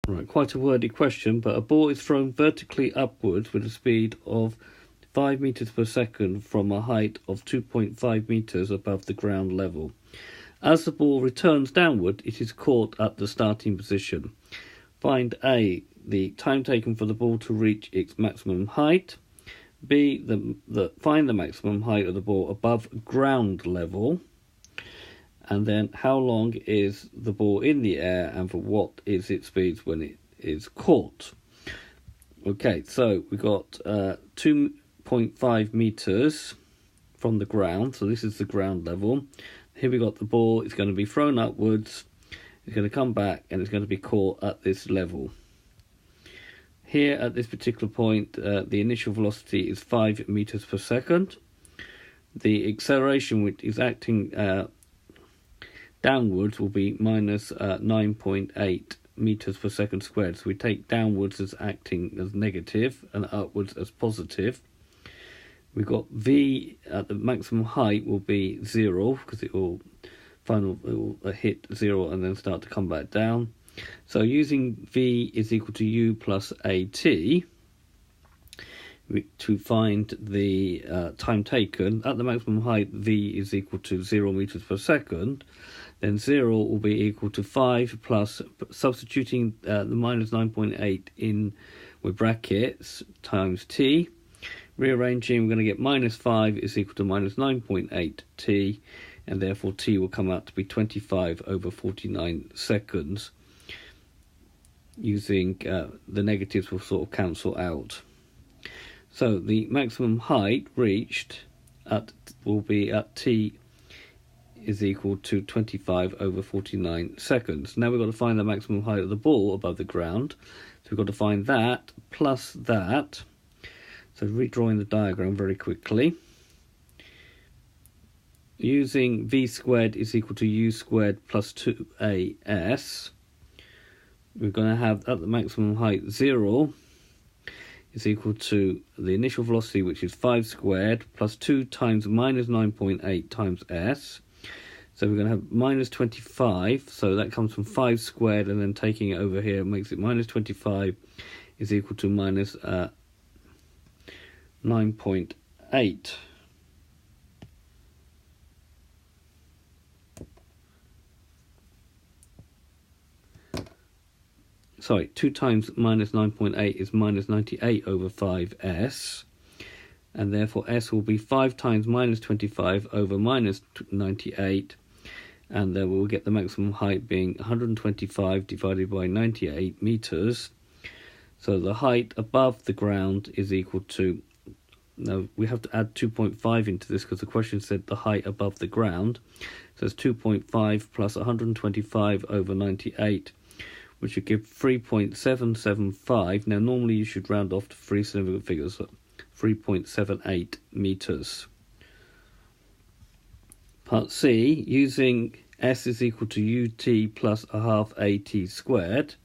Right, quite a wordy question, but a ball is thrown vertically upwards with a speed of 5 meters per second from a height of 2.5 meters above the ground level. As the ball returns downward, it is caught at the starting position. Find A, the time taken for the ball to reach its maximum height. B, find the maximum height of the ball above ground level. And then how long is the ball in the air and for what is its speed when it is caught? Okay, so we got 2.5 meters from the ground, so this is the ground level. Here we got the ball, it's going to be thrown upwards, it's going to come back and it's going to be caught at this level. Here at this particular point, the initial velocity is 5 meters per second. The acceleration which is acting downwards will be minus 9.8 meters per second squared. So we take downwards as acting as negative and upwards as positive. We've got V at the maximum height will be 0 because it will hit 0 and then start to come back down. So using V is equal to U plus AT to find the time taken at the maximum height, V is equal to 0 meters per second. Then 0 will be equal to 5 plus, substituting the minus 9.8 in with brackets, times t. Rearranging, we're going to get minus 5 is equal to minus 9.8 t, and therefore t will come out to be 25 over 49 seconds. Using the negatives will sort of cancel out. So the maximum height reached will be at t is equal to 25 over 49 seconds. Now we've got to find the maximum height of the ball above the ground. So we've got to find that plus that. So redrawing the diagram very quickly. Using v squared is equal to u squared plus 2as. We're going to have at the maximum height 0 is equal to the initial velocity, which is 5 squared plus 2 times minus 9.8 times s. So we're going to have minus 25, so that comes from 5 squared, and then taking it over here makes it minus 25 is equal to minus 9.8. Sorry, 2 times minus 9.8 is minus 98 over 5s. And therefore s will be 5 times minus 25 over minus 98. And then we'll get the maximum height being 125 divided by 98 meters. So the height above the ground is equal to, now we have to add 2.5 into this because the question said the height above the ground. So it's 2.5 plus 125 over 98, which would give 3.775. Now normally you should round off to 3 significant figures, so 3.78 meters. Part C, using S is equal to UT plus a half AT squared.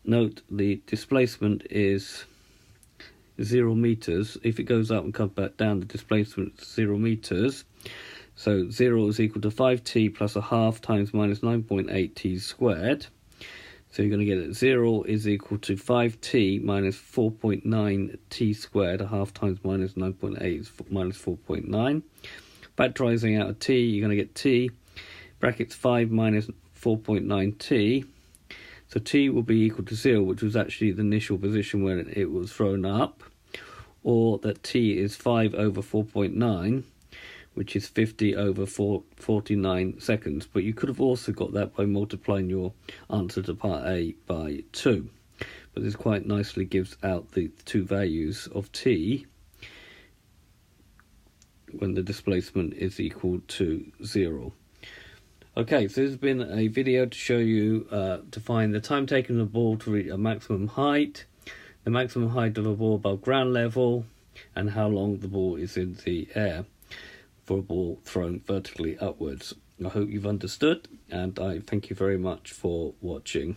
Note the displacement is 0 meters. If it goes up and comes back down, the displacement is 0 meters. So 0 is equal to 5t plus a half times minus 9.8 t squared. So you're going to get it 0 is equal to 5t minus 4.9 t squared. A half times minus 9.8 is minus 4.9. Factorising out of t, you're going to get t, brackets 5 minus 4.9t. So t will be equal to 0, which was actually the initial position when it was thrown up. Or that t is 5 over 4.9, which is 50 over 49 seconds. But you could have also got that by multiplying your answer to part A by 2. But this quite nicely gives out the two values of t when the displacement is equal to 0. Okay, so this has been a video to show you to find the time taken of the ball to reach a maximum height, the maximum height of a ball above ground level, and how long the ball is in the air for a ball thrown vertically upwards. I hope you've understood, and I thank you very much for watching.